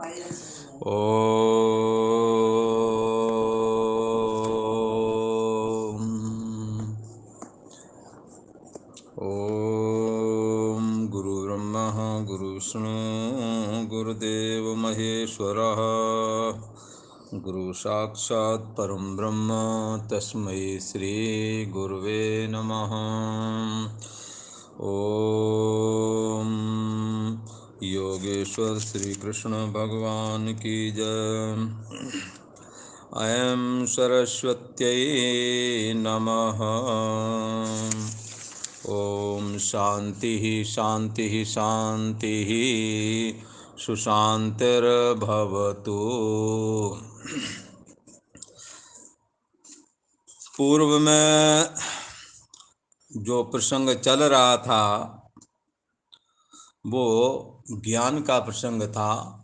ॐ गुरुर्ब्रह्मा गुरुविष्णु गुरुदेव महेश्वरः गुरुसाक्षात् परं ब्रह्म तस्मै श्री गुरुवे नमः। ॐ योगेश्वर श्री कृष्ण भगवान की जय। अयं सरस्वत्यै नमः। ओम शांति शांति शांति सुशांतिर्भवतु। पूर्व में जो प्रसंग चल रहा था वो ज्ञान का प्रसंग था,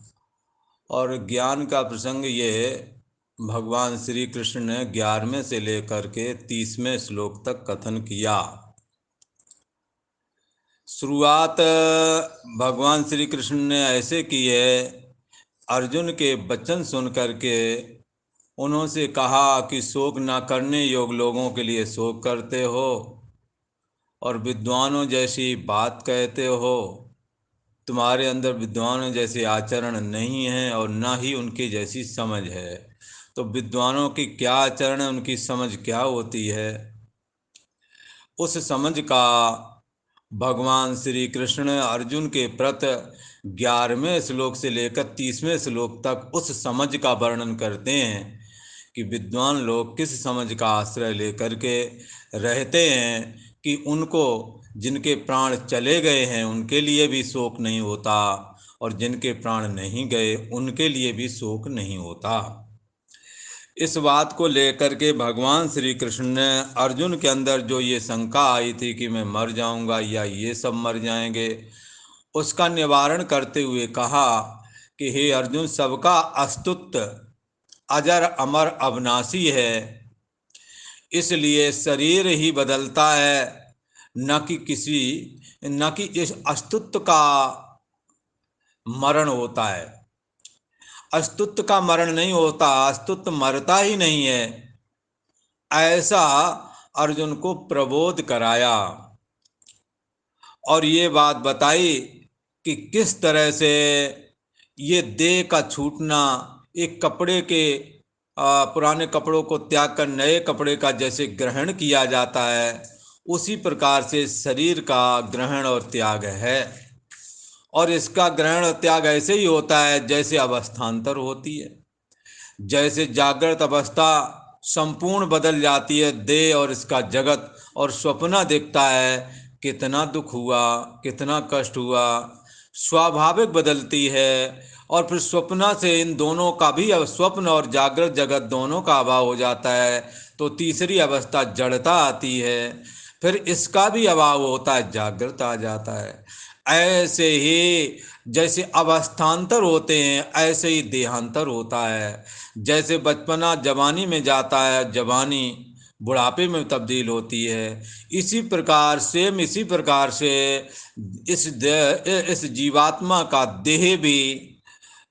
और ज्ञान का प्रसंग ये भगवान श्री कृष्ण ने 11वें से लेकर के 30वें श्लोक तक कथन किया। शुरुआत भगवान श्री कृष्ण ने ऐसे की है, अर्जुन के वचन सुन करके उन्होंने कहा कि शोक न करने योग्य लोगों के लिए शोक करते हो और विद्वानों जैसी बात कहते हो। तुम्हारे अंदर विद्वानों जैसे आचरण नहीं है और ना ही उनकी जैसी समझ है। तो विद्वानों की क्या आचरण है, उनकी समझ क्या होती है, उस समझ का भगवान श्री कृष्ण अर्जुन के प्रति 11वें श्लोक से लेकर 30वें श्लोक तक उस समझ का वर्णन करते हैं कि विद्वान लोग किस समझ का आश्रय लेकर के रहते हैं कि उनको जिनके प्राण चले गए हैं उनके लिए भी शोक नहीं होता और जिनके प्राण नहीं गए उनके लिए भी शोक नहीं होता। इस बात को लेकर के भगवान श्री कृष्ण ने अर्जुन के अंदर जो ये शंका आई थी कि मैं मर जाऊंगा या ये सब मर जाएंगे, उसका निवारण करते हुए कहा कि हे अर्जुन, सबका अस्तित्व अजर अमर अविनाशी है, इसलिए शरीर ही बदलता है, न कि इस अस्तित्व का मरण होता है। अस्तित्व का मरण नहीं होता, अस्तित्व मरता ही नहीं है, ऐसा अर्जुन को प्रबोध कराया और ये बात बताई कि किस तरह से ये देह का छूटना, एक कपड़े के पुराने कपड़ों को त्याग कर नए कपड़े का जैसे ग्रहण किया जाता है, उसी प्रकार से शरीर का ग्रहण और त्याग है। और इसका ग्रहण और त्याग ऐसे ही होता है जैसे अवस्थान्तर होती है। जैसे जागृत अवस्था संपूर्ण बदल जाती है देह और इसका जगत, और स्वप्न दिखता है, कितना दुख हुआ, कितना कष्ट हुआ, स्वाभाविक बदलती है। और फिर स्वप्न से इन दोनों का भी, स्वप्न और जागृत जगत दोनों का अभाव हो जाता है, तो तीसरी अवस्था जड़ता आती है, फिर इसका भी अभाव होता है, जागृत आ जाता है। ऐसे ही जैसे अवस्थान्तर होते हैं ऐसे ही देहांतर होता है। जैसे बचपना जवानी में जाता है, जवानी बुढ़ापे में तब्दील होती है, इसी प्रकार से इस जीवात्मा का देह भी,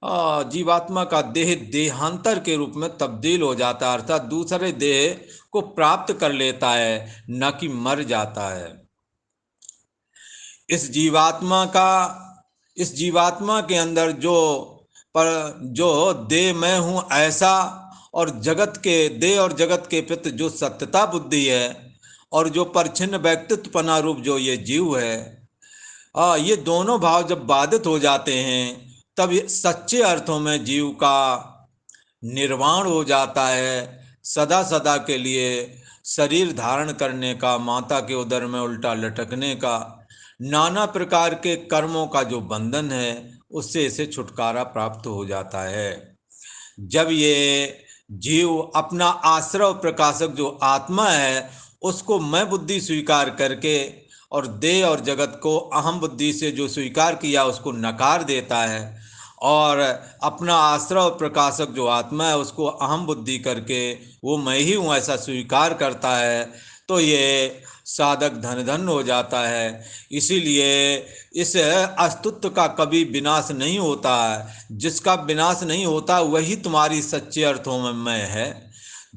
जीवात्मा का देह देहांतर के रूप में तब्दील हो जाता है, अर्थात दूसरे देह को प्राप्त कर लेता है, न कि मर जाता है। इस जीवात्मा के अंदर जो देह मैं हूँ ऐसा, और जगत के देह और जगत के प्रति जो सत्यता बुद्धि है, और जो परछिन्न व्यक्तित्वपना रूप जो ये जीव है, ये दोनों भाव जब बाधित हो जाते हैं तब ये सच्चे अर्थों में जीव का निर्वाण हो जाता है। सदा सदा के लिए शरीर धारण करने का, माता के उदर में उल्टा लटकने का, नाना प्रकार के कर्मों का जो बंधन है उससे इसे छुटकारा प्राप्त हो जाता है। जब ये जीव अपना आश्रय प्रकाशक जो आत्मा है उसको मैं बुद्धि स्वीकार करके, और देह और जगत को अहम बुद्धि से जो स्वीकार किया उसको नकार देता है, और अपना आश्रय प्रकाशक जो आत्मा है उसको अहम बुद्धि करके वो मैं ही हूँ ऐसा स्वीकार करता है, तो ये साधक धन धन हो जाता है। इसीलिए इस अस्तित्व का कभी विनाश नहीं होता है। जिसका विनाश नहीं होता वही तुम्हारी सच्चे अर्थों में मैं है।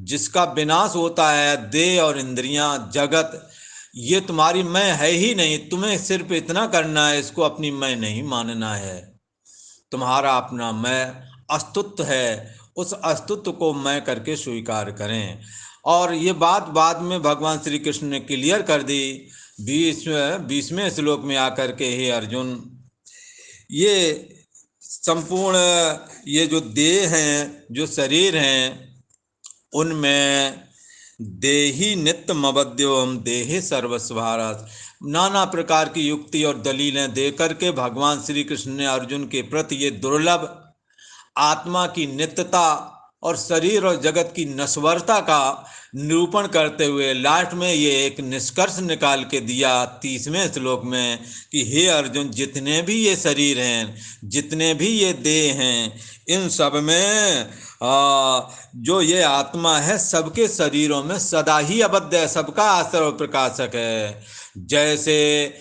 जिसका विनाश होता है देह और इंद्रियां, जगत, ये तुम्हारी मैं है ही नहीं। तुम्हें सिर्फ इतना करना है, इसको अपनी मैं नहीं मानना है। तुम्हारा अपना मैं अस्तित्व है, उस अस्तित्व को मैं करके स्वीकार करें। और ये बात बाद में भगवान श्री कृष्ण ने क्लियर कर दी 20वें श्लोक में आकर के, हे अर्जुन, ये संपूर्ण ये जो देह हैं, जो शरीर हैं, उनमें देही नित्यमवद्योम देहे सर्वस्वारथ, नाना प्रकार की युक्ति और दलीलें दे करके भगवान श्री कृष्ण ने अर्जुन के प्रति ये दुर्लभ आत्मा की नित्यता और शरीर और जगत की नश्वरता का निरूपण करते हुए लास्ट में ये एक निष्कर्ष निकाल के दिया 30वें श्लोक में कि हे अर्जुन, जितने भी ये शरीर हैं, जितने भी ये देह हैं, इन सब में जो ये आत्मा है सबके शरीरों में सदा ही अबद्ध है, सबका आश्रय और प्रकाशक है। जैसे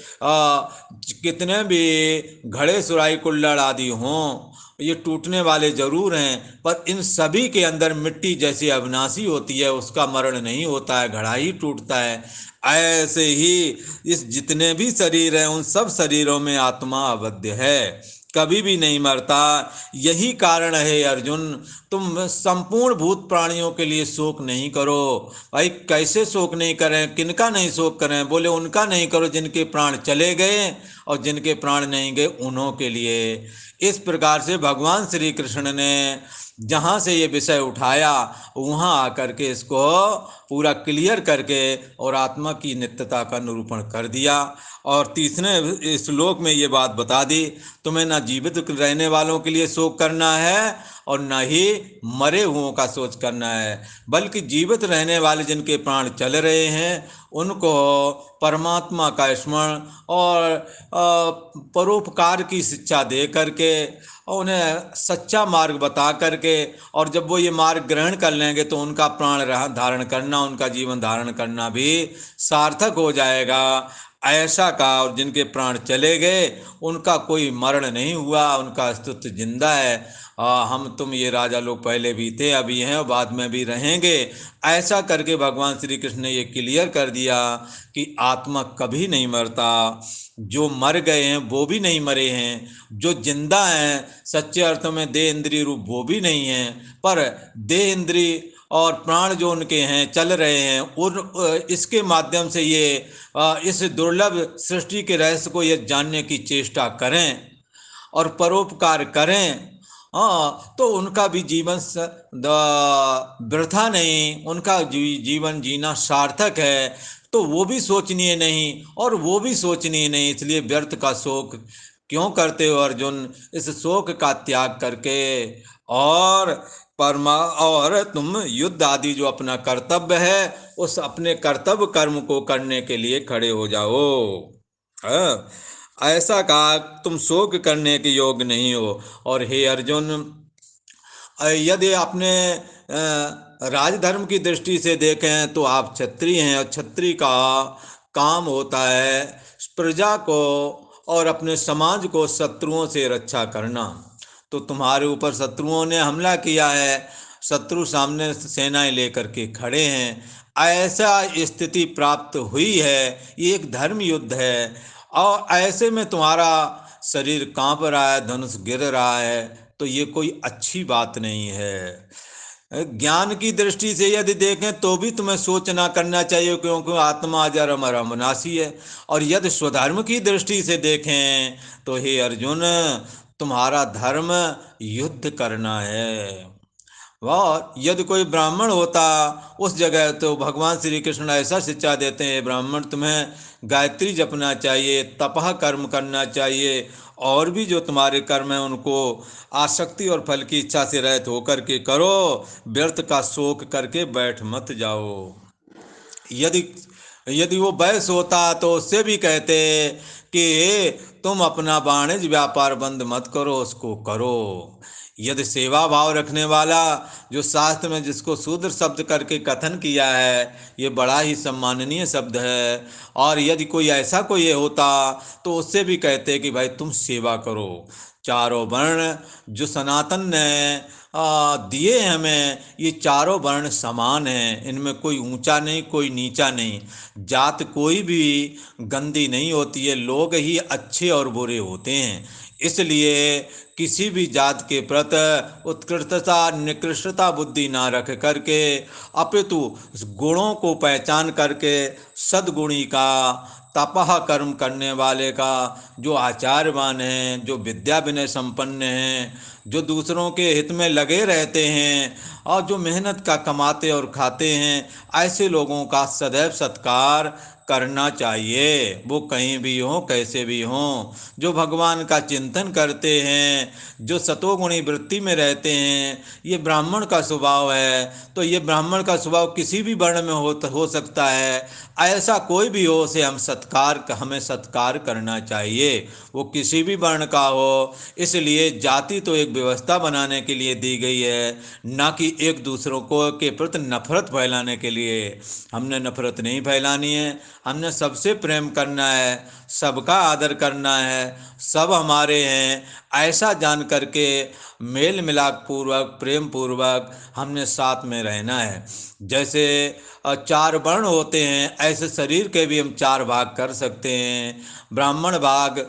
कितने भी घड़े सुराई कुल्हड़ आदि हों, ये टूटने वाले जरूर हैं, पर इन सभी के अंदर मिट्टी जैसी अविनाशी होती है, उसका मरण नहीं होता है, घड़ा ही टूटता है। ऐसे ही इस जितने भी शरीर हैं, उन सब शरीरों में आत्मा अवध्य है, कभी भी नहीं मरता। यही कारण है अर्जुन, तुम संपूर्ण भूत प्राणियों के लिए शोक नहीं करो। भाई कैसे शोक नहीं करें, किनका नहीं शोक करें? बोले उनका नहीं करो जिनके प्राण चले गए, और जिनके प्राण नहीं गए उन्हों के लिए। इस प्रकार से भगवान श्री कृष्ण ने जहाँ से ये विषय उठाया वहाँ आकर के इसको पूरा क्लियर करके और आत्मा की नित्यता का निरूपण कर दिया। और 30वें श्लोक में ये बात बता दी, तुम्हें ना जीवित रहने वालों के लिए शोक करना है और न ही मरे हुओं का सोच करना है, बल्कि जीवित रहने वाले जिनके प्राण चल रहे हैं उनको परमात्मा का स्मरण और परोपकार की शिक्षा दे करके और उन्हें सच्चा मार्ग बता करके, और जब वो ये मार्ग ग्रहण कर लेंगे तो उनका प्राण धारण करना, उनका जीवन धारण करना भी सार्थक हो जाएगा। ऐसा कहा, और जिनके प्राण चले गए उनका कोई मरण नहीं हुआ, उनका अस्तित्व जिंदा है। हम तुम ये राजा लोग पहले भी थे, अभी हैं और बाद में भी रहेंगे। ऐसा करके भगवान श्री कृष्ण ने ये क्लियर कर दिया कि आत्मा कभी नहीं मरता। जो मर गए हैं वो भी नहीं मरे हैं, जो जिंदा हैं सच्चे अर्थों में देह इंद्रिय रूप वो भी नहीं हैं, पर देह इंद्रिय और प्राण जो उनके हैं चल रहे हैं, उन इसके माध्यम से ये इस दुर्लभ सृष्टि के रहस्य को ये जानने की चेष्टा करें और परोपकार करें। तो उनका भी जीवन वृथा नहीं, उनका जीवन जीना सार्थक है। तो वो भी सोचनीय नहीं और वो भी सोचनीय नहीं, इसलिए व्यर्थ का शोक क्यों करते हो अर्जुन? इस शोक का त्याग करके और तुम युद्ध आदि जो अपना कर्तव्य है उस अपने कर्तव्य कर्म को करने के लिए खड़े हो जाओ। ऐसा कहा, तुम शोक करने के योग्य नहीं हो। और हे अर्जुन, यदि अपने राजधर्म की दृष्टि से देखें तो आप क्षत्रिय हैं, और क्षत्रिय का काम होता है प्रजा को और अपने समाज को शत्रुओं से रक्षा करना। तो तुम्हारे ऊपर शत्रुओं ने हमला किया है, शत्रु सामने सेनाएं लेकर के खड़े हैं, ऐसा स्थिति प्राप्त हुई है, ये एक धर्म युद्ध है। और ऐसे में तुम्हारा शरीर कांप रहा है, धनुष गिर रहा है, तो ये कोई अच्छी बात नहीं है। ज्ञान की दृष्टि से यदि देखें तो भी तुम्हें सोचना करना चाहिए, क्योंकि आत्मा अजर अमर अविनाशी है। और यदि स्वधर्म की दृष्टि से देखें तो हे अर्जुन, तुम्हारा धर्म युद्ध करना है। और यदि कोई ब्राह्मण होता उस जगह तो भगवान श्री कृष्ण ऐसा शिक्षा देते हैं, ब्राह्मण तुम्हें गायत्री जपना चाहिए, तपह कर्म करना चाहिए, और भी जो तुम्हारे कर्म हैं उनको आसक्ति और फल की इच्छा से रहित होकर के करो, व्यर्थ का शोक करके बैठ मत जाओ। यदि वो वैश्य होता तो उससे भी कहते कि तुम अपना वाणिज्य व्यापार बंद मत करो, उसको करो। यदि सेवा भाव रखने वाला, जो शास्त्र में जिसको शूद्र शब्द करके कथन किया है, ये बड़ा ही सम्माननीय शब्द है। और यदि कोई ऐसा कोई होता तो उससे भी कहते कि भाई तुम सेवा करो। चारों वर्ण जो सनातन ने दिए हैं हमें, ये चारों वर्ण समान हैं, इनमें कोई ऊंचा नहीं कोई नीचा नहीं, जात कोई भी गंदी नहीं होती है, लोग ही अच्छे और बुरे होते हैं। इसलिए किसी भी जात के प्रति उत्कृष्टता निकृष्टता बुद्धि ना रख करके, अपितु गुणों को पहचान करके सद्गुणी का, तपह कर्म करने वाले का, जो आचार्यवान हैं, जो विद्या विनय संपन्न हैं, जो दूसरों के हित में लगे रहते हैं और जो मेहनत का कमाते और खाते हैं, ऐसे लोगों का सदैव सत्कार करना चाहिए। वो कहीं भी हों कैसे भी हों, जो भगवान का चिंतन करते हैं, जो सतोगुणी वृत्ति में रहते हैं, ये ब्राह्मण का स्वभाव है। तो ये ब्राह्मण का स्वभाव किसी भी वर्ण में हो सकता है। ऐसा कोई भी हो उसे हमें सत्कार करना चाहिए, वो किसी भी वर्ण का हो। इसलिए जाति तो एक व्यवस्था बनाने के लिए दी गई है, ना कि एक दूसरों को के प्रति नफरत फैलाने के लिए। हमने नफरत नहीं फैलानी है, हमने सबसे प्रेम करना है, सबका आदर करना है, सब हमारे हैं, ऐसा जान करके मेल मिलाप पूर्वक प्रेम पूर्वक हमने साथ में रहना है। जैसे चार वर्ण होते हैं, ऐसे शरीर के भी हम चार भाग कर सकते हैं। ब्राह्मण भाग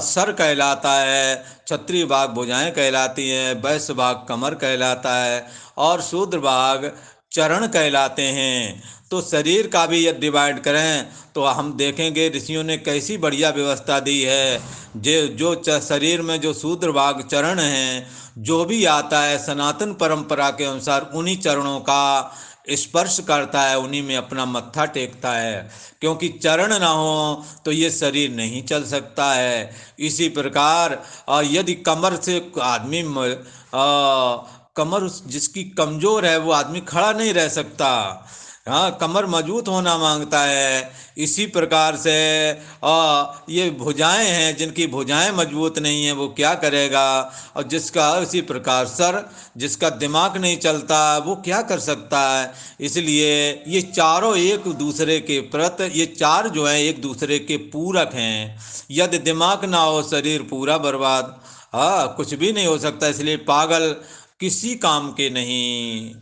सर कहलाता है, क्षत्रिय भाग भुजाएं कहलाती हैं, वैश्य भाग कमर कहलाता है और शूद्र भाग चरण कहलाते हैं। तो शरीर का भी यदि डिवाइड करें तो हम देखेंगे ऋषियों ने कैसी बढ़िया व्यवस्था दी है। जो शरीर में जो शूद्र भाग चरण हैं, जो भी आता है सनातन परंपरा के अनुसार उन्हीं चरणों का स्पर्श करता है, उन्हीं में अपना मत्था टेकता है, क्योंकि चरण ना हो तो ये शरीर नहीं चल सकता है। इसी प्रकार यदि कमर से आदमी कमर जिसकी कमज़ोर है वो आदमी खड़ा नहीं रह सकता। हाँ, कमर मजबूत होना मांगता है। इसी प्रकार से ये भुजाएं हैं, जिनकी भुजाएं मजबूत नहीं हैं वो क्या करेगा। और जिसका इसी प्रकार सर, जिसका दिमाग नहीं चलता वो क्या कर सकता है। इसलिए ये चारों एक दूसरे के प्रति, ये चार जो हैं एक दूसरे के पूरक हैं। यदि दिमाग ना हो शरीर पूरा बर्बाद, हाँ कुछ भी नहीं हो सकता। इसलिए पागल किसी काम के नहीं,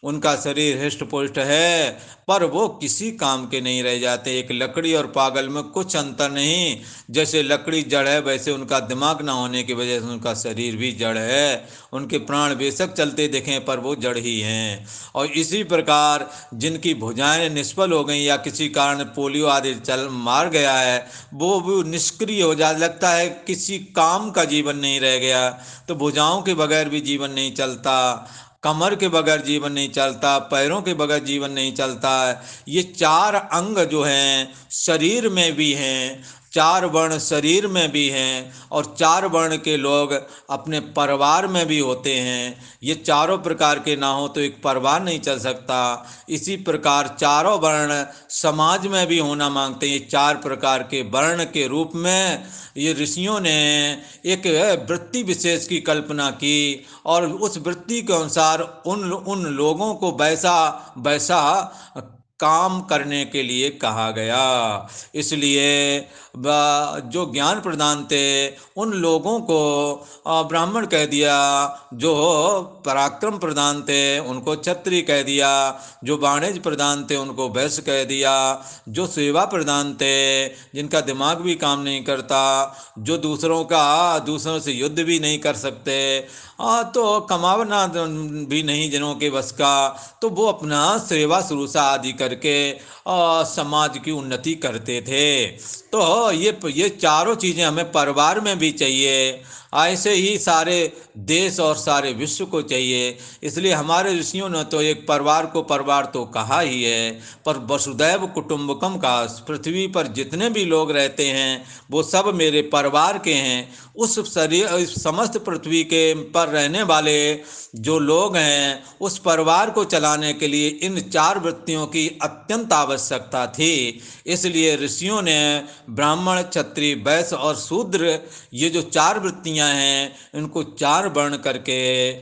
उनका शरीर हृष्ट पुष्ट है पर वो किसी काम के नहीं रह जाते। एक लकड़ी और पागल में कुछ अंतर नहीं। जैसे लकड़ी जड़ है वैसे उनका दिमाग ना होने की वजह से उनका शरीर भी जड़ है। उनके प्राण बेशक चलते दिखें पर वो जड़ ही हैं। और इसी प्रकार जिनकी भुजाएं निष्फल हो गई या किसी कारण पोलियो आदि चल मार गया है, वो भी निष्क्रिय हो जा, लगता है किसी काम का जीवन नहीं रह गया। तो भुजाओं के बगैर भी जीवन नहीं चलता, कमर के बगैर जीवन नहीं चलता, पैरों के बगैर जीवन नहीं चलता। ये चार अंग जो हैं शरीर में भी हैं, चार वर्ण शरीर में भी हैं और चार वर्ण के लोग अपने परिवार में भी होते हैं। ये चारों प्रकार के ना हो तो एक परिवार नहीं चल सकता। इसी प्रकार चारों वर्ण समाज में भी होना मांगते हैं। ये चार प्रकार के वर्ण के रूप में ये ऋषियों ने एक वृत्ति विशेष की कल्पना की और उस वृत्ति के अनुसार उन लोगों को वैसा वैसा काम करने के लिए कहा गया। इसलिए जो ज्ञान प्रदान थे उन लोगों को ब्राह्मण कह दिया, जो पराक्रम प्रदान थे उनको क्षत्रिय कह दिया, जो वाणिज्य प्रदान थे उनको वैश्य कह दिया, जो सेवा प्रदान थे जिनका दिमाग भी काम नहीं करता, जो दूसरों से युद्ध भी नहीं कर सकते, तो कमावना भी नहीं जिनों के बस का, तो वो अपना सेवा शुरूसा आदि करके समाज की उन्नति करते थे। तो ये चारों चीज़ें हमें परिवार में भी चाहिए, ऐसे ही सारे देश और सारे विश्व को चाहिए। इसलिए हमारे ऋषियों ने तो एक परिवार को परिवार तो कहा ही है, पर वसुदैव कुटुंबकम का पृथ्वी पर जितने भी लोग रहते हैं वो सब मेरे परिवार के हैं। उस समस्त पृथ्वी के पर रहने वाले जो लोग हैं उस परिवार को चलाने के लिए इन चार वृत्तियों की अत्यंत आवश्यकता थी। इसलिए ऋषियों ने ब्राह्मण क्षत्रिय वैश्य और शूद्र ये जो चार वृत्तियां जातियां हैं इनको 4 वर्ण करके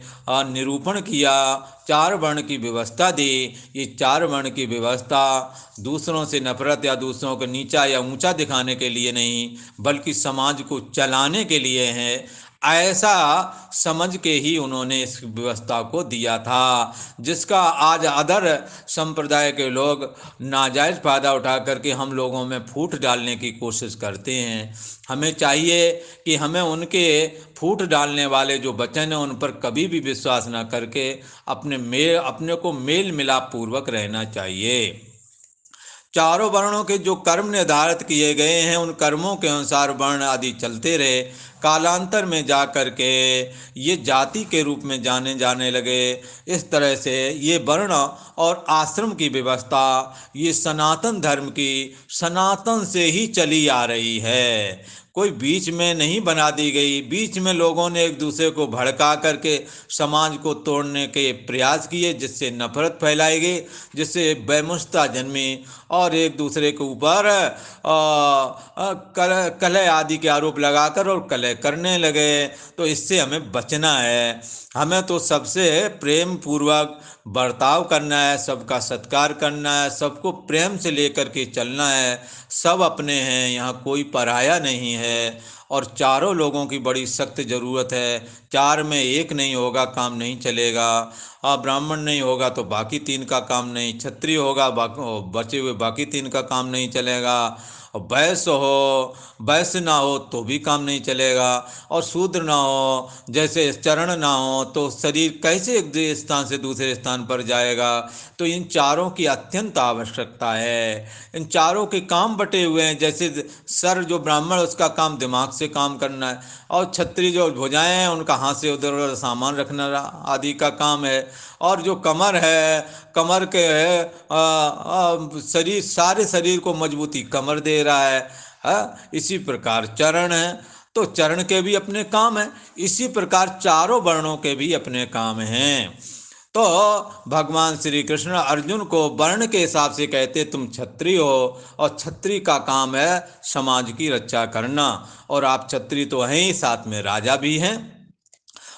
निरूपण किया, 4 वर्ण की व्यवस्था दी। ये 4 वर्ण की व्यवस्था दूसरों से नफरत या दूसरों को नीचा या ऊंचा दिखाने के लिए नहीं, बल्कि समाज को चलाने के लिए है। ऐसा समझ के ही उन्होंने इस व्यवस्था को दिया था, जिसका आज अदर संप्रदाय के लोग नाजायज़ फ़ायदा उठा करके हम लोगों में फूट डालने की कोशिश करते हैं। हमें चाहिए कि हमें उनके फूट डालने वाले जो वचन हैं उन पर कभी भी विश्वास न करके अपने को मेल मिलाप पूर्वक रहना चाहिए। चारों वर्णों के जो कर्म निर्धारित किए गए हैं उन कर्मों के अनुसार वर्ण आदि चलते रहे। कालांतर में जा कर के ये जाति के रूप में जाने लगे। इस तरह से ये वर्ण और आश्रम की व्यवस्था ये सनातन धर्म की सनातन से ही चली आ रही है, कोई बीच में नहीं बना दी गई। बीच में लोगों ने एक दूसरे को भड़का करके समाज को तोड़ने के प्रयास किए, जिससे नफरत फैलाई गई, जिससे वैमनस्यता जन्मी और एक दूसरे के ऊपर कलह आदि के आरोप लगाकर और कलह करने लगे। तो इससे हमें बचना है। हमें तो सबसे प्रेम पूर्वक बर्ताव करना है, सबका सत्कार करना है, सबको प्रेम से लेकर के चलना है। सब अपने हैं, यहाँ कोई पराया नहीं है। और चारों लोगों की बड़ी सख्त ज़रूरत है। 4 में एक नहीं होगा काम नहीं चलेगा। ब्राह्मण नहीं होगा तो बाकी 3 का काम नहीं, क्षत्रिय होगा बचे हुए बाकी 3 का काम नहीं चलेगा। वैश्य ना हो तो भी काम नहीं चलेगा, और शूद्र ना हो, जैसे चरण ना हो तो शरीर कैसे एक स्थान से दूसरे स्थान पर जाएगा। तो इन चारों की अत्यंत आवश्यकता है। इन चारों के काम बटे हुए हैं। जैसे सर जो ब्राह्मण उसका काम दिमाग से काम करना है, और क्षत्रिय जो भुजाएं हैं उनका हाथ से उधर उधर सामान रखना आदि का काम है। और जो कमर है, कमर के शरीर सारे शरीर को मजबूती कमर दे रहा है। इसी प्रकार चरण है तो चरण के भी अपने काम हैं। इसी प्रकार चारों वर्णों के भी अपने काम हैं। तो भगवान श्री कृष्ण अर्जुन को वर्ण के हिसाब से कहते तुम क्षत्रिय हो, और क्षत्रिय का काम है समाज की रक्षा करना। और आप क्षत्रिय तो हैं ही, साथ में राजा भी हैं।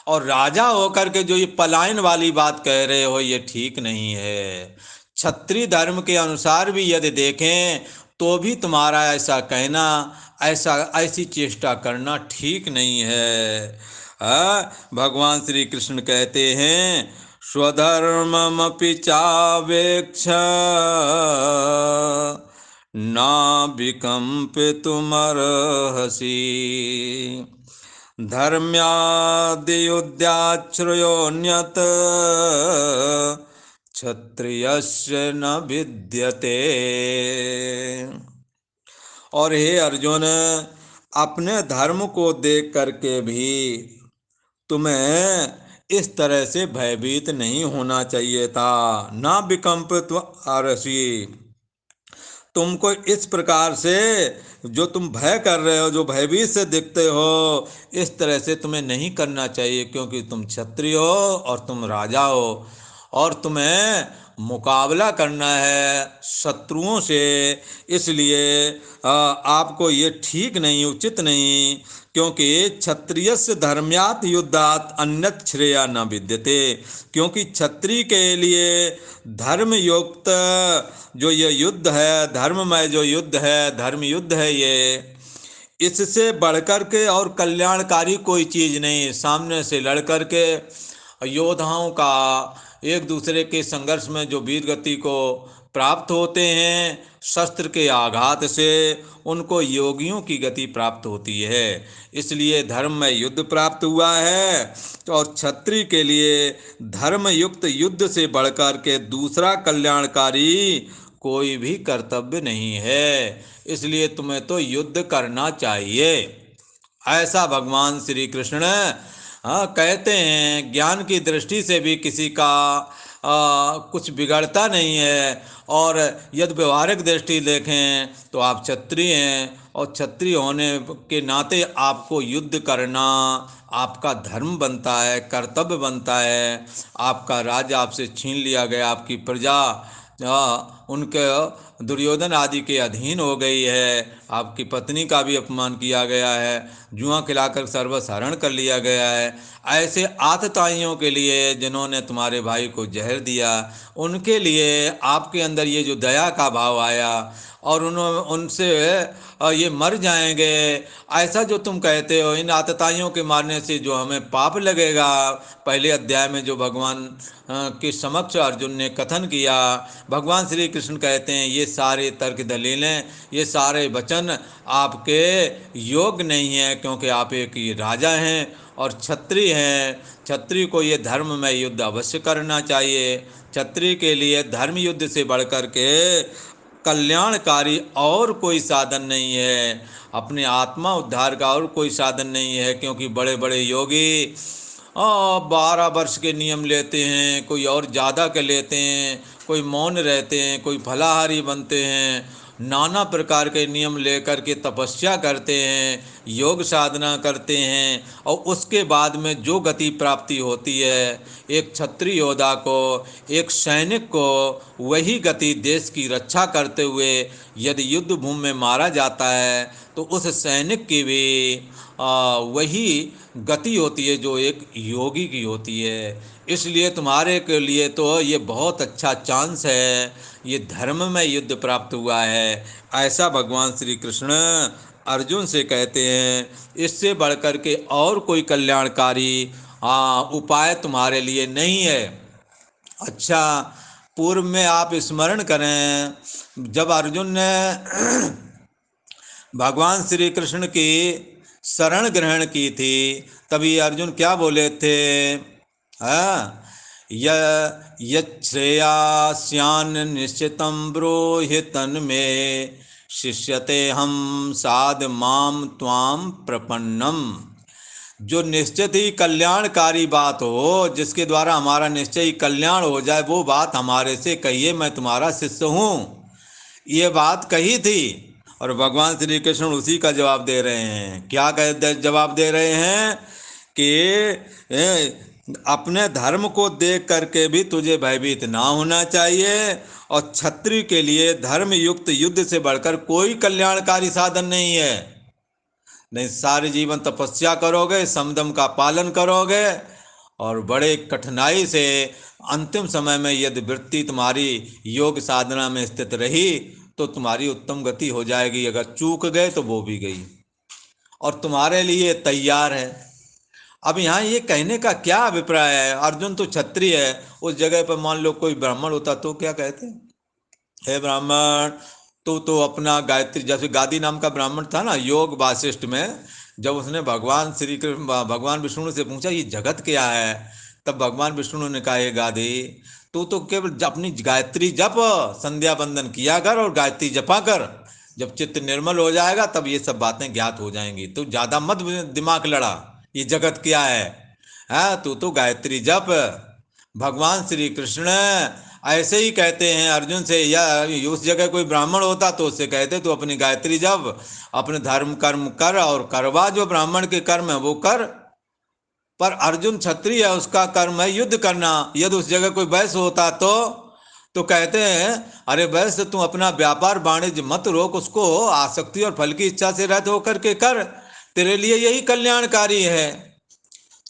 और राजा होकर के जो ये पलायन वाली बात कह रहे हो ये ठीक नहीं है। क्षत्रिय धर्म के अनुसार भी यदि देखें तो भी तुम्हारा ऐसा कहना, ऐसी चेष्टा करना ठीक नहीं है। भगवान श्री कृष्ण कहते हैं स्वधर्ममपि चावेक्ष ना विकम्पितुमर्हसि धर्म्यादियुद्धाश्रयोऽन्यत् क्षत्रियस्य न विद्यते। और हे अर्जुन, अपने धर्म को देख करके भी तुम्हें इस तरह से भयभीत नहीं होना चाहिए था। ना विकम्पित अर्हसि, तुमको इस प्रकार से जो तुम भय कर रहे हो, जो भयभीत से दिखते हो, इस तरह से तुम्हें नहीं करना चाहिए, क्योंकि तुम क्षत्रिय हो और तुम राजा हो, और तुम्हें मुकाबला करना है शत्रुओं से। इसलिए आपको ये ठीक नहीं, उचित नहीं, क्योंकि क्षत्रियस्य धर्म्यात् युद्धात् अन्यत् श्रेया न विद्यते। क्योंकि क्षत्रिय के लिए धर्मयुक्त जो ये युद्ध है, धर्ममय जो युद्ध है, धर्म युद्ध है, ये इससे बढ़कर के और कल्याणकारी कोई चीज़ नहीं। सामने से लड़ कर के योद्धाओं का एक दूसरे के संघर्ष में जो वीर गति को प्राप्त होते हैं, शस्त्र के आघात से उनको योगियों की गति प्राप्त होती है। इसलिए धर्म में युद्ध प्राप्त हुआ है। और क्षत्रिय के लिए धर्मयुक्त युद्ध से बढ़कर के दूसरा कल्याणकारी कोई भी कर्तव्य नहीं है। इसलिए तुम्हें तो युद्ध करना चाहिए, ऐसा भगवान श्री कृष्ण कहते हैं। ज्ञान की दृष्टि से भी किसी का कुछ बिगड़ता नहीं है। और यदि व्यवहारिक दृष्टि देखें तो आप क्षत्रिय हैं, और क्षत्रिय होने के नाते आपको युद्ध करना आपका धर्म बनता है, कर्तव्य बनता है। आपका राज्य आपसे छीन लिया गया, आपकी प्रजा उनके दुर्योधन आदि के अधीन हो गई है, आपकी पत्नी का भी अपमान किया गया है, जुआ खिलाकर सर्वस्व हरण कर लिया गया है। ऐसे आतताइयों के लिए जिन्होंने तुम्हारे भाई को जहर दिया, उनके लिए आपके अंदर ये जो दया का भाव आया और उनसे ये मर जाएंगे, ऐसा जो तुम कहते हो, इन आतताइयों के मारने से जो हमें पाप लगेगा। पहले अध्याय में जो भगवान के समक्ष अर्जुन ने कथन किया, भगवान श्री कृष्ण कहते हैं ये सारे तर्क दलीलें, ये सारे वचन आपके योग्य नहीं हैं, क्योंकि आप एक ही राजा हैं और क्षत्रिय हैं। क्षत्रिय को ये धर्म में युद्ध अवश्य करना चाहिए। क्षत्रिय के लिए धर्म युद्ध से बढ़कर के कल्याणकारी और कोई साधन नहीं है, अपने आत्मा उद्धार का और कोई साधन नहीं है। क्योंकि बड़े बड़े योगी 12 वर्ष के नियम लेते हैं, कोई और ज़्यादा के लेते हैं, कोई मौन रहते हैं, कोई फलाहारी बनते हैं, नाना प्रकार के नियम लेकर के तपस्या करते हैं, योग साधना करते हैं, और उसके बाद में जो गति प्राप्ति होती है एक क्षत्रिय योद्धा को, एक सैनिक को, वही गति देश की रक्षा करते हुए यदि युद्ध भूमि में मारा जाता है तो उस सैनिक की भी वही गति होती है जो एक योगी की होती है। इसलिए तुम्हारे के लिए तो ये बहुत अच्छा चांस है, ये धर्म में युद्ध प्राप्त हुआ है, ऐसा भगवान श्री कृष्ण अर्जुन से कहते हैं। इससे बढ़कर के और कोई कल्याणकारी उपाय तुम्हारे लिए नहीं है। अच्छा, पूर्व में आप स्मरण करें, जब अर्जुन ने भगवान श्री कृष्ण की शरण ग्रहण की थी, तभी अर्जुन क्या बोले थे? यच्छ्रेयास्यान् निश्चितं ब्रूहि तन्मे शिष्यते हम साध माम त्वाम प्रपन्नम। जो निश्चित ही कल्याणकारी बात हो, जिसके द्वारा हमारा निश्चय ही कल्याण हो जाए, वो बात हमारे से कहिए, मैं तुम्हारा शिष्य हूँ। ये बात कही थी और भगवान श्री कृष्ण उसी का जवाब दे रहे हैं। क्या जवाब दे रहे हैं कि अपने धर्म को देख करके भी तुझे भयभीत ना होना चाहिए, और क्षत्रिय के लिए धर्म युक्त युद्ध से बढ़कर कोई कल्याणकारी साधन नहीं है। नहीं, सारे जीवन तपस्या करोगे, समदम का पालन करोगे, और बड़े कठिनाई से अंतिम समय में यदि वृत्ति तुम्हारी योग साधना में स्थित रही तो तुम्हारी उत्तम गति हो जाएगी। अगर चूक गए तो वो भी गई, और तुम्हारे लिए तैयार है। अब यहाँ ये कहने का क्या अभिप्राय है? अर्जुन तो क्षत्रिय है, उस जगह पर मान लो कोई ब्राह्मण होता तो क्या कहते? हे ब्राह्मण, तो अपना गायत्री, जैसे गादी नाम का ब्राह्मण था ना योग वासिष्ठ में, जब उसने भगवान विष्णु से पूछा ये जगत क्या है, तब भगवान विष्णु ने कहा, ये गादी, तो केवल अपनी गायत्री जप, संध्या बंदन किया कर और गायत्री जपा कर। जब चित्त निर्मल हो जाएगा तब ये सब बातें ज्ञात हो जाएंगी। तो ज़्यादा मत दिमाग लड़ा, ये जगत क्या है, तो गायत्री जप। भगवान श्री कृष्ण ऐसे ही कहते हैं अर्जुन से, या उस जगह कोई ब्राह्मण होता तो उससे कहते तो अपनी गायत्री जप, अपने धर्म कर्म कर और करवा, जो ब्राह्मण के कर्म है वो कर। पर अर्जुन क्षत्रिय है, उसका कर्म है युद्ध करना। यदि उस जगह कोई वैश्य होता तो कहते हैं, अरे वैश्य तुम अपना व्यापार वाणिज्य मत रोक, उसको आसक्ति और फल की इच्छा से रहित होकर के कर, तेरे लिए यही कल्याणकारी है।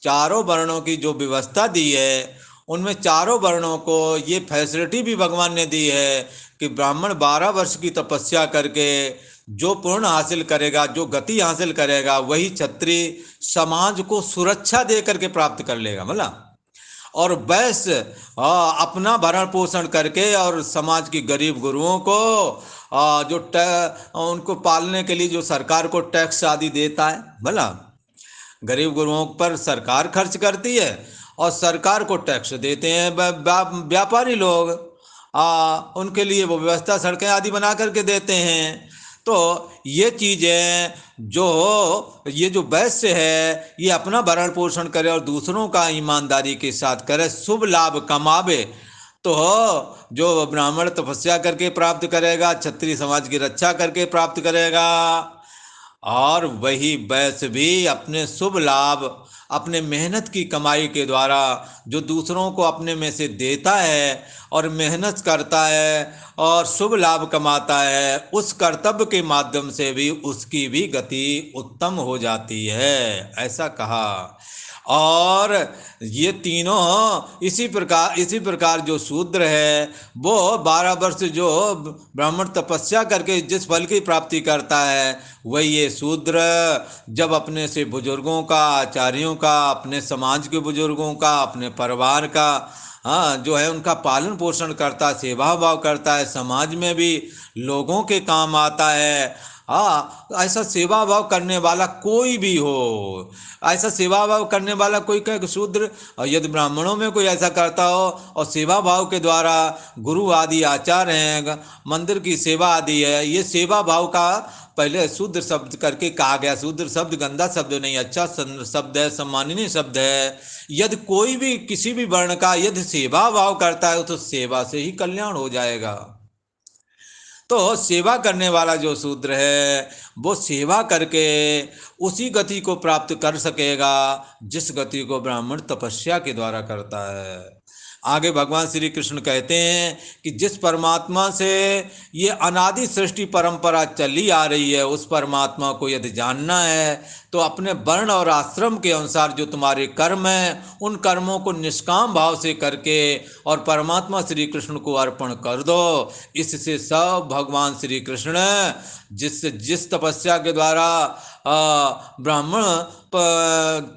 चारों वर्णों की जो व्यवस्था दी है, उनमें चारों वर्णों को ये फैसिलिटी भी भगवान ने दी है कि ब्राह्मण 12 वर्ष की तपस्या करके जो पूर्ण हासिल करेगा, जो गति हासिल करेगा, वही क्षत्रिय समाज को सुरक्षा दे करके प्राप्त कर लेगा। मतलब और वैश्य अपना भरण पोषण करके और समाज की गरीब गुरुओं को जो उनको पालने के लिए जो सरकार को टैक्स आदि देता है, भला गरीब गुरुओं पर सरकार खर्च करती है और सरकार को टैक्स देते हैं व्यापारी लोग, उनके लिए वो व्यवस्था सड़कें आदि बना करके देते हैं। तो ये चीज़ें ये जो वैश्य है, ये अपना भरण पोषण करे और दूसरों का ईमानदारी के साथ करे, शुभ लाभ कमावे, तो जो ब्राह्मण तपस्या करके प्राप्त करेगा, क्षत्रिय समाज की रक्षा करके प्राप्त करेगा। और वही वैश्य भी अपने शुभ लाभ, अपने मेहनत की कमाई के द्वारा जो दूसरों को अपने में से देता है और मेहनत करता है और शुभ लाभ कमाता है, उस कर्तव्य के माध्यम से भी उसकी भी गति उत्तम हो जाती है, ऐसा कहा। और ये तीनों इसी प्रकार जो शूद्र है वो 12 वर्ष जो ब्राह्मण तपस्या करके जिस फल की प्राप्ति करता है, वही ये शूद्र जब अपने से बुजुर्गों का, आचार्यों का, अपने समाज के बुजुर्गों का, अपने परिवार का, हाँ, जो है उनका पालन पोषण करता है, सेवा भाव करता है, समाज में भी लोगों के काम आता है। हाँ, ऐसा सेवा भाव करने वाला कोई भी हो, ऐसा सेवा भाव करने वाला कोई कहे शूद्र, और यदि ब्राह्मणों में कोई ऐसा करता हो और सेवा भाव के द्वारा गुरु आदि आचार्य हैं, मंदिर की सेवा आदि है, ये सेवा भाव का पहले शूद्र शब्द करके कहा गया। शूद्र शब्द गंदा शब्द नहीं, अच्छा शब्द है, सम्माननीय शब्द है। यदि कोई भी किसी भी वर्ण का यदि सेवा भाव करता है तो सेवा से ही कल्याण हो जाएगा। तो सेवा करने वाला जो शूद्र है वो सेवा करके उसी गति को प्राप्त कर सकेगा जिस गति को ब्राह्मण तपस्या के द्वारा करता है। आगे भगवान श्री कृष्ण कहते हैं कि जिस परमात्मा से ये अनादि सृष्टि परंपरा चली आ रही है, उस परमात्मा को यदि जानना है तो अपने वर्ण और आश्रम के अनुसार जो तुम्हारे कर्म हैं, उन कर्मों को निष्काम भाव से करके और परमात्मा श्री कृष्ण को अर्पण कर दो। इससे सब भगवान श्री कृष्ण जिस तपस्या के द्वारा ब्राह्मण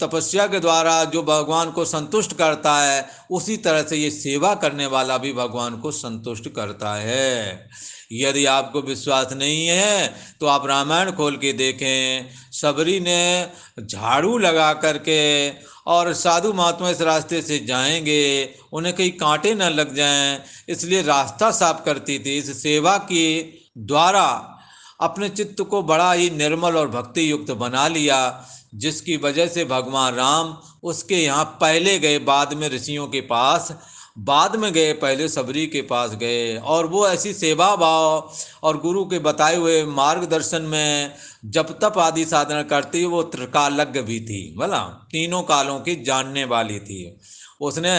तपस्या के द्वारा जो भगवान को संतुष्ट करता है, उसी तरह से ये सेवा करने वाला भी भगवान को संतुष्ट करता है। यदि आपको विश्वास नहीं है तो आप रामायण खोल के देखें। सबरी ने झाड़ू लगा करके, और साधु महात्मा इस रास्ते से जाएंगे, उन्हें कहीं कांटे न लग जाएं, इसलिए रास्ता साफ करती थी। इस सेवा के द्वारा अपने चित्त को बड़ा ही निर्मल और भक्ति युक्त बना लिया, जिसकी वजह से भगवान राम उसके यहाँ पहले गए, बाद में ऋषियों के पास बाद में गए, पहले सबरी के पास गए। और वो ऐसी सेवा भाव और गुरु के बताए हुए मार्गदर्शन में जप तप आदि साधना करती, वो त्रिकालज्ञ भी थी, बोला तीनों कालों की जानने वाली थी। उसने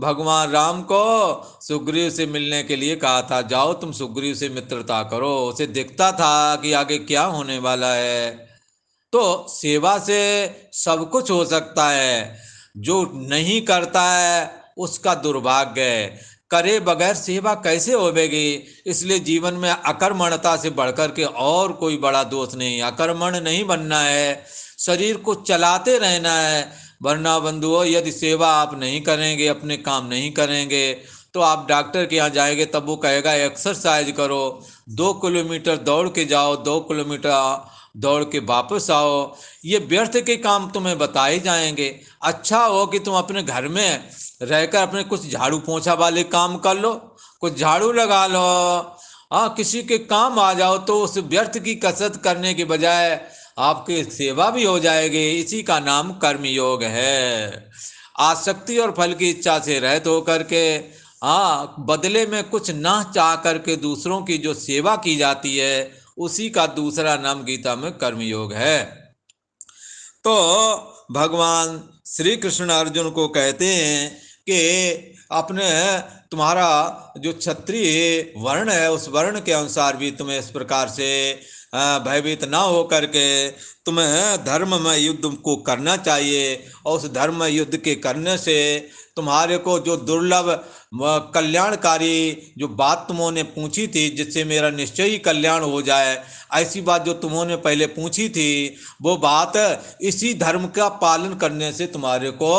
भगवान राम को सुग्रीव से मिलने के लिए कहा था, जाओ तुम सुग्रीव से मित्रता करो। उसे दिखता था कि आगे क्या होने वाला है। तो सेवा से सब कुछ हो सकता है, जो नहीं करता है उसका दुर्भाग्य है। करे बगैर सेवा कैसे होवेगी। इसलिए जीवन में अकर्मण्यता से बढ़कर के और कोई बड़ा दोष नहीं। अकर्मण्य नहीं बनना है, शरीर को चलाते रहना है। वरना बंधुओं, यदि सेवा आप नहीं करेंगे, अपने काम नहीं करेंगे, तो आप डॉक्टर के यहाँ जाएंगे तब वो कहेगा एक्सरसाइज करो, 2 किलोमीटर दौड़ के जाओ, 2 किलोमीटर दौड़ के वापस आओ। ये व्यर्थ के काम तुम्हें बताए जाएंगे। अच्छा हो कि तुम अपने घर में रहकर अपने कुछ झाड़ू पोंछा वाले काम कर लो, कुछ झाड़ू लगा लो, हाँ, किसी के काम आ जाओ, तो उस व्यर्थ की कसरत करने के बजाय आपकी सेवा भी हो जाएगी। इसी का नाम कर्मयोग है। आसक्ति और फल की इच्छा से रहित होकर के, हाँ, बदले में कुछ ना चाह करके दूसरों की जो सेवा की जाती है, उसी का दूसरा नाम गीता में कर्मयोग है। तो भगवान श्री कृष्ण अर्जुन को कहते हैं कि अपने तुम्हारा जो क्षत्रिय वर्ण है, उस वर्ण के अनुसार भी तुम्हें इस प्रकार से भयभीत ना हो करके तुम्हें धर्म में युद्ध को करना चाहिए। और उस धर्म युद्ध के करने से तुम्हारे को जो दुर्लभ कल्याणकारी जो बात तुमने पूछी थी, जिससे मेरा निश्चय ही कल्याण हो जाए, ऐसी बात जो तुमने पहले पूछी थी, वो बात इसी धर्म का पालन करने से तुम्हारे को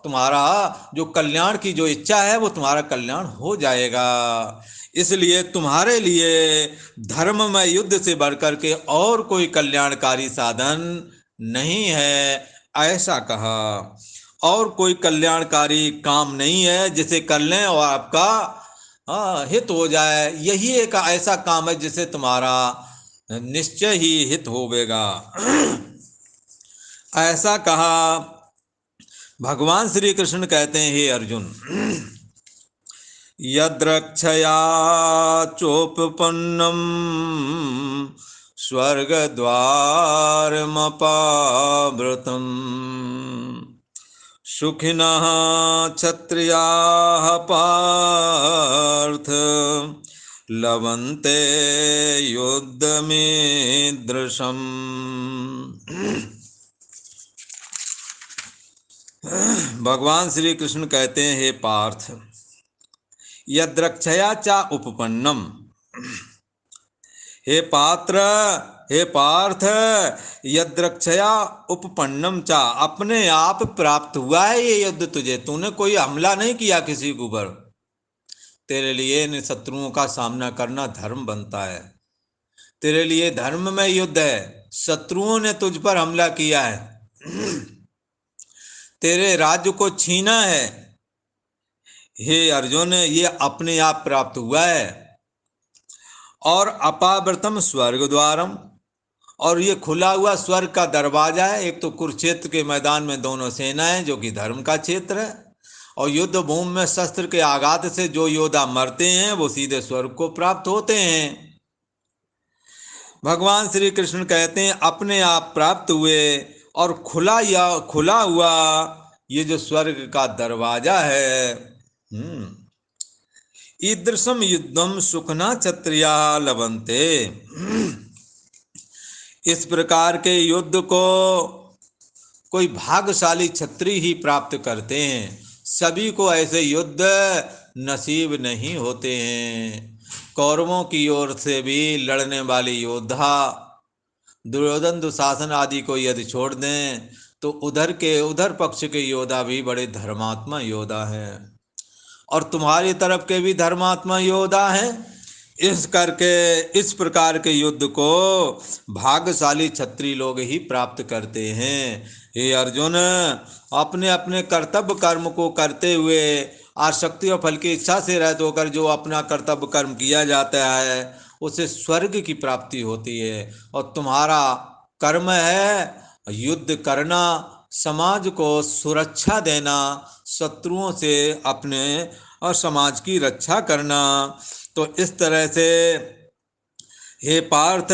तुम्हारा जो कल्याण की जो इच्छा है वो तुम्हारा कल्याण हो जाएगा। इसलिए तुम्हारे लिए धर्म में युद्ध से बढ़कर के और कोई कल्याणकारी साधन नहीं है, ऐसा कहा। और कोई कल्याणकारी काम नहीं है जिसे कर लें और आपका हित हो जाए। यही एक ऐसा काम है जिसे तुम्हारा निश्चय ही हित होवेगा। ऐसा कहा। भगवान श्री कृष्ण कहते हैं, हे अर्जुन, यद्रक्षया चोपपन्नम स्वर्गद्वारमपावृतम् सुखिनः क्षत्रियाः पार्थ लभन्ते युद्धमीदृशम्। भगवान श्री कृष्ण कहते हैं, हे पार्थ, यद्रक्षया चा उपपन्नम, हे पार्थ, यद्रक्षया उपपन्नम चा, अपने आप प्राप्त हुआ है ये युद्ध तुझे। तूने कोई हमला नहीं किया किसी के ऊपर। तेरे लिए इन शत्रुओं का सामना करना धर्म बनता है। तेरे लिए धर्म में युद्ध है। शत्रुओं ने तुझ पर हमला किया है, तेरे राज्य को छीना है। हे अर्जुन, ये अपने आप प्राप्त हुआ है। और अपावृतम स्वर्ग द्वारम, और ये खुला हुआ स्वर्ग का दरवाजा है। एक तो कुरुक्षेत्र के मैदान में दोनों सेनाएं, जो कि धर्म का क्षेत्र है, और युद्ध भूमि में शस्त्र के आघात से जो योद्धा मरते हैं वो सीधे स्वर्ग को प्राप्त होते हैं। भगवान श्री कृष्ण कहते हैं, अपने आप प्राप्त हुए और खुला हुआ ये जो स्वर्ग का दरवाजा है। ईदृशम युद्धम सुखना क्षत्रिया लभन्ते, इस प्रकार के युद्ध को कोई भाग्यशाली क्षत्रिय ही प्राप्त करते हैं। सभी को ऐसे युद्ध नसीब नहीं होते हैं। कौरवों की ओर से भी लड़ने वाले योद्धा दुर्योधन दुशासन आदि को यदि छोड़ दें तो उधर पक्ष के योद्धा भी बड़े धर्मात्मा योद्धा हैं, और तुम्हारी तरफ के भी धर्मात्मा योद्धा हैं। इस प्रकार के युद्ध को भाग्यशाली क्षत्रिय लोग ही प्राप्त करते हैं। हे अर्जुन, अपने अपने कर्तव्य कर्म को करते हुए आसक्ति और फल की इच्छा से रहित होकर जो अपना कर्तव्य कर्म किया जाता है उसे स्वर्ग की प्राप्ति होती है। और तुम्हारा कर्म है युद्ध करना, समाज को सुरक्षा देना, शत्रुओं से अपने और समाज की रक्षा करना। तो इस तरह से हे पार्थ,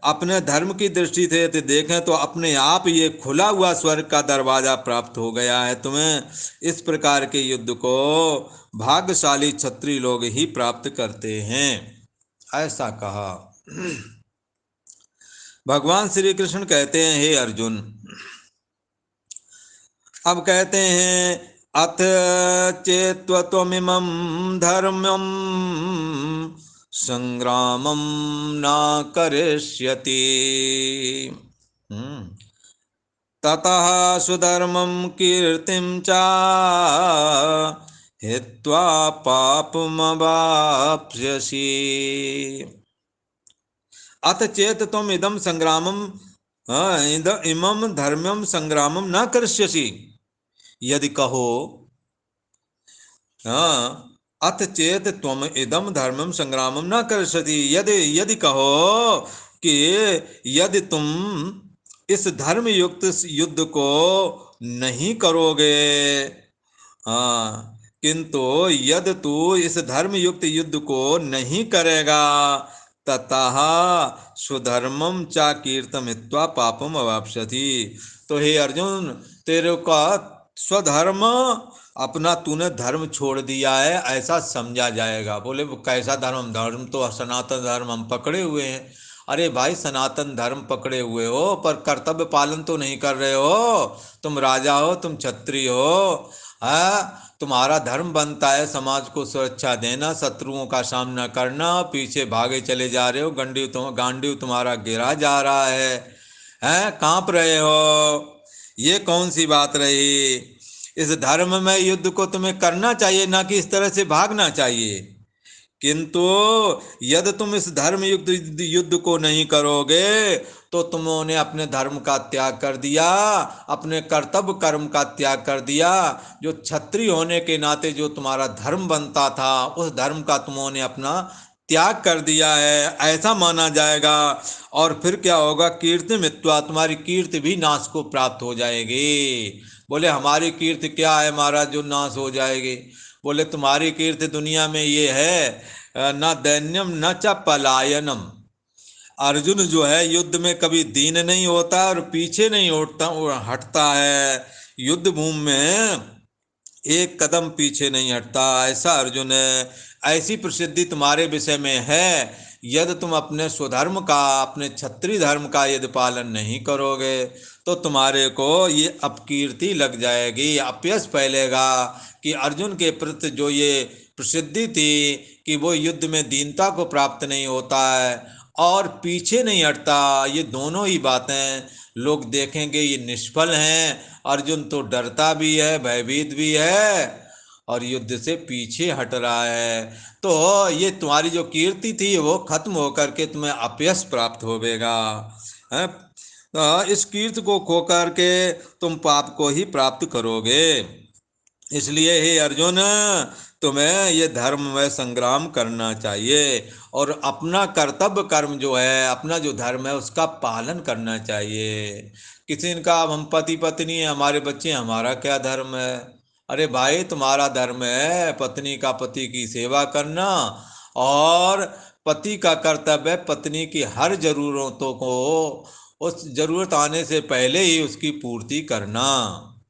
अपने धर्म की दृष्टि से यदि देखें तो अपने आप ये खुला हुआ स्वर्ग का दरवाजा प्राप्त हो गया है तुम्हें। इस प्रकार के युद्ध को भाग्यशाली क्षत्रिय लोग ही प्राप्त करते हैं, ऐसा कहा। भगवान श्री कृष्ण कहते हैं, हे अर्जुन, अब कहते हैं, अथ चेत्त्वमिमं धर्मं संग्रामं न करिष्यति ततः सुधर्मं कीर्तिं च हित्वा पापमवाप्स्यसि। अथ चेत तुम इदं संग्रामं इमं धर्मं संग्रामं न करिष्यसि, यदि कहो, अथ चेत त्वम इदम धर्मम संग्रामम न करिष्यति, यदि कहो कि यदि तुम इस धर्म युक्त युद्ध को नहीं करोगे, किंतु यदि तू इस धर्म युक्त युद्ध को नहीं करेगा, ततः स्वधर्मम चा कीर्तमित्वा पापम अवाप्स्यति। तो हे अर्जुन, तेरे का स्वधर्म, अपना तूने धर्म छोड़ दिया है ऐसा समझा जाएगा। बोले कैसा धर्म? धर्म तो सनातन धर्म हम पकड़े हुए हैं। अरे भाई, सनातन धर्म पकड़े हुए हो पर कर्तव्य पालन तो नहीं कर रहे हो। तुम राजा हो, तुम क्षत्रिय हो, तुम्हारा धर्म बनता है समाज को सुरक्षा देना, शत्रुओं का सामना करना, पीछे भागे चले जा रहे हो, गांडीव तुम्हारा गिरा जा रहा है, कांप रहे हो। ये कौन सी बात रही? इस धर्म में युद्ध को तुम्हें करना चाहिए, ना कि इस तरह से भागना चाहिए। किंतु यदि तुम इस धर्म युद्ध को नहीं करोगे तो तुमने अपने धर्म का त्याग कर दिया, अपने कर्तव्य कर्म का त्याग कर दिया। जो क्षत्रिय होने के नाते जो तुम्हारा धर्म बनता था उस धर्म का तुमने अपना त्याग कर दिया है, ऐसा माना जाएगा। और फिर क्या होगा? कीर्ति मित्वा, तुम्हारी कीर्ति भी नाश को प्राप्त हो जाएगी। बोले हमारी कीर्ति क्या है महाराज जो नाश हो जाएगी? बोले तुम्हारी कीर्ति दुनिया में ये है, न दैन्यम न च पलायनम, अर्जुन जो है युद्ध में कभी दीन नहीं होता और पीछे नहीं हटता है। युद्ध भूमि में एक कदम पीछे नहीं हटता, ऐसा अर्जुन है। ऐसी प्रसिद्धि तुम्हारे विषय में है, यदि तुम अपने स्वधर्म का, अपने क्षत्रिय धर्म का यदि पालन नहीं करोगे तो तुम्हारे को ये अपकीर्ति लग जाएगी, अपयश फैलेगा कि अर्जुन के प्रति जो ये प्रसिद्धि थी कि वो युद्ध में दीनता को प्राप्त नहीं होता है और पीछे नहीं हटता, ये दोनों ही बातें लोग देखेंगे ये निष्फल हैं। अर्जुन तो डरता भी है, भयभीत भी है और युद्ध से पीछे हट रहा है, तो ये तुम्हारी जो कीर्ति थी वो खत्म होकर के तुम्हें अपयश प्राप्त होवेगा है। इस कीर्ति को खो करके तुम पाप को ही प्राप्त करोगे। इसलिए हे अर्जुन, तुम्हें ये धर्म में संग्राम करना चाहिए और अपना कर्तव्य कर्म जो है, अपना जो धर्म है उसका पालन करना चाहिए। किसी ने कहा हम पति पत्नी है, हमारे बच्चे, हमारा क्या धर्म है? अरे भाई, तुम्हारा धर्म है पत्नी का पति की सेवा करना और पति का कर्तव्य है पत्नी की हर जरूरतों को उस जरूरत आने से पहले ही उसकी पूर्ति करना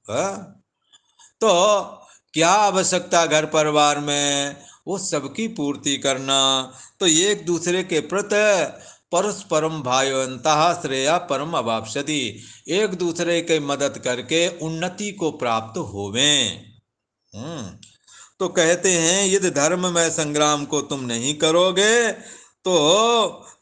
है। तो क्या आवश्यकता घर परिवार में, वो सबकी पूर्ति करना। तो एक दूसरे के प्रति परस्परम भाइवंतः श्रेया परम अवाप्स्यति, एक दूसरे की मदद करके उन्नति को प्राप्त होवें। तो कहते हैं यदि धर्म में संग्राम को तुम नहीं करोगे तो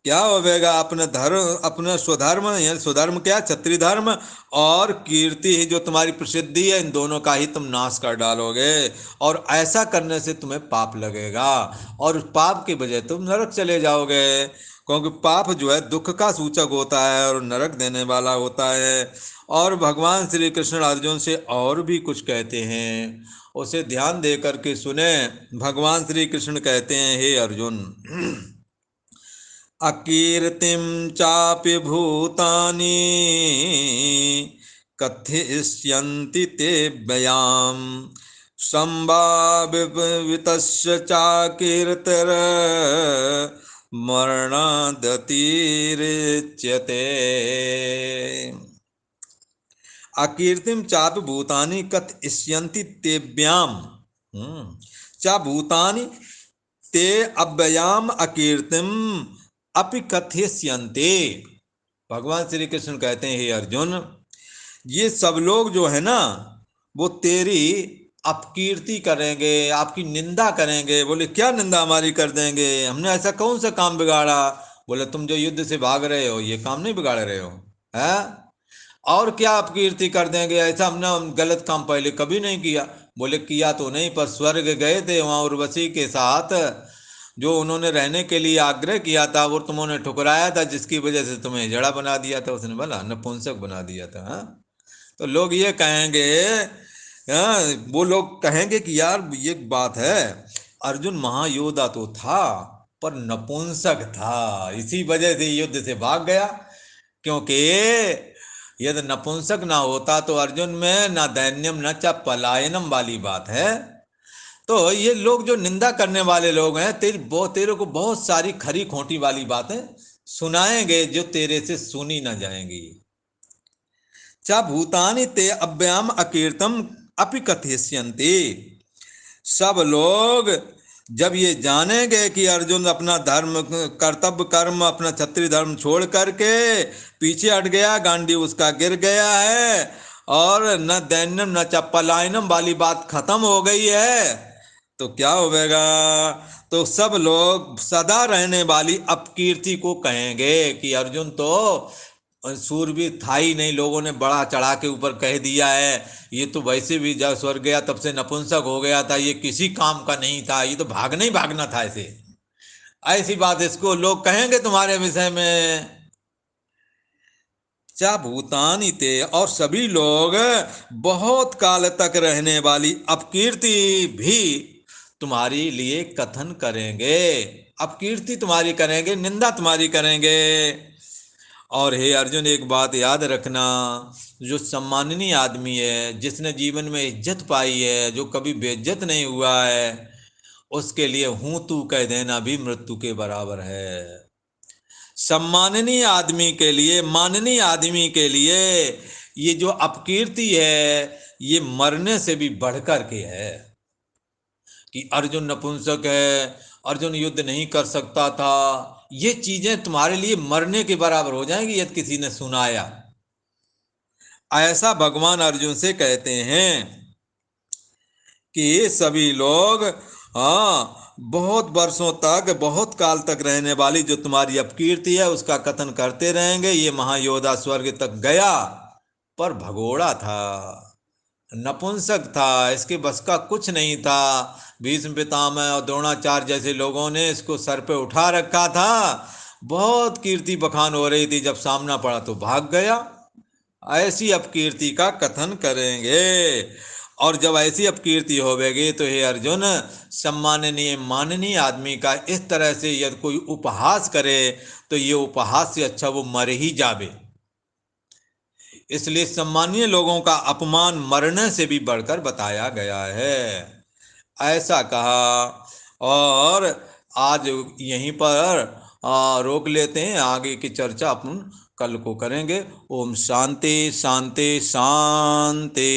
क्या होगा? अपने धर्म, अपना स्वधर्म, यानी स्वधर्म क्या, क्षत्रिय धर्म और कीर्ति ही जो तुम्हारी प्रसिद्धि है, इन दोनों का ही तुम नाश कर डालोगे और ऐसा करने से तुम्हें पाप लगेगा और उस पाप की वजह तुम नरक चले जाओगे, क्योंकि पाप जो है दुख का सूचक होता है और नरक देने वाला होता है। और भगवान श्री कृष्ण अर्जुन से और भी कुछ कहते हैं, उसे ध्यान दे करके सुने। भगवान श्री कृष्ण कहते हैं, हे अर्जुन, अकीर्तिम चापि भूतानि कथयिष्यन्ति ते व्ययाम संभावितस्य चाकीर्तिर मरणादतिरिच्यते। अकीर्तिम चापि भूतानि कथयिष्यन्ति तेभ्याम चा भूतानि ते अव्ययाम अकीर्तिम अपि कथयिष्यन्ते। भगवान श्री कृष्ण कहते हैं, हे अर्जुन, ये सब लोग जो है ना वो तेरी अपकीर्ति करेंगे, आपकी निंदा करेंगे। बोले क्या निंदा हमारी कर देंगे? हमने ऐसा कौन सा काम बिगाड़ा? बोले तुम जो युद्ध से भाग रहे हो ये काम नहीं बिगाड़ रहे हो है? और क्या अपकीर्ति कर देंगे? ऐसा हमने गलत काम पहले कभी नहीं किया। बोले किया तो नहीं, पर स्वर्ग गए थे, वहां उर्वशी के साथ जो उन्होंने रहने के लिए आग्रह किया था वो तुमने ठुकराया था, जिसकी वजह से तुम्हें जड़ा बना दिया था, उसने बोला नपुंसक बना दिया था। हाँ, तो लोग ये कहेंगे, हाँ, वो लोग कहेंगे कि यार ये बात है, अर्जुन महायोद्धा तो था पर नपुंसक था, इसी वजह से युद्ध से भाग गया। क्योंकि यदि नपुंसक ना होता तो अर्जुन में ना दैन्यम न च पलायनम वाली बात है। तो ये लोग जो निंदा करने वाले लोग हैं, तेरे को बहुत सारी खरी खोटी वाली बातें सुनाएंगे जो तेरे से सुनी ना जाएंगी। चा भूतानि ते अव्याम अकीर्तम अपि कथयिष्यन्ति। सब लोग जब ये जानेंगे कि अर्जुन अपना धर्म, कर्तव्य कर्म, अपना क्षत्रिय धर्म छोड़ करके पीछे हट गया, गांडी उसका गिर गया है और न दैन्यम न पलायनम वाली बात खत्म हो गई है, तो क्या होगा? तो सब लोग सदा रहने वाली अपकीर्ति को कहेंगे कि अर्जुन तो सूरवीर था ही नहीं, लोगों ने बड़ा चढ़ा के ऊपर कह दिया है, ये तो वैसे भी जब स्वर्ग गया तब से नपुंसक हो गया था, ये किसी काम का नहीं था, ये तो भागना ही भागना था। ऐसी बात इसको लोग कहेंगे तुम्हारे विषय में। चा भूतानि ते, और सभी लोग बहुत काल तक रहने वाली अपकीर्ति भी तुम्हारी लिए कथन करेंगे, अपकीर्ति तुम्हारी करेंगे, निंदा तुम्हारी करेंगे। और हे अर्जुन, एक बात याद रखना, जो सम्माननीय आदमी है, जिसने जीवन में इज्जत पाई है, जो कभी बेइज्जत नहीं हुआ है, उसके लिए हूं तू कह देना भी मृत्यु के बराबर है। सम्माननीय आदमी के लिए, माननीय आदमी के लिए ये जो अपकीर्ति है ये मरने से भी बढ़कर के है। कि अर्जुन नपुंसक है, अर्जुन युद्ध नहीं कर सकता था, ये चीजें तुम्हारे लिए मरने के बराबर हो जाएंगी यदि किसी ने सुनाया। ऐसा भगवान अर्जुन से कहते हैं कि सभी लोग, हाँ, बहुत वर्षों तक, बहुत काल तक रहने वाली जो तुम्हारी अपकीर्ति है उसका कथन करते रहेंगे। ये महायोद्धा स्वर्ग तक गया पर भगोड़ा था, नपुंसक था, इसके बस का कुछ नहीं था। भीष्म पितामह और द्रोणाचार्य जैसे लोगों ने इसको सर पे उठा रखा था। बहुत कीर्ति बखान हो रही थी, जब सामना पड़ा तो भाग गया। ऐसी अपकीर्ति का कथन करेंगे। और जब ऐसी अपकीर्ति होवेगी तो हे अर्जुन, सम्माननीय माननीय आदमी का इस तरह से यदि कोई उपहास करे तो ये उपहास से अच्छा वो मर ही जावे। इसलिए सम्मानीय लोगों का अपमान मरने से भी बढ़कर बताया गया है, ऐसा कहा। और आज यहीं पर रोक लेते हैं, आगे की चर्चा अपन कल को करेंगे। ओम शांति शांति शांति।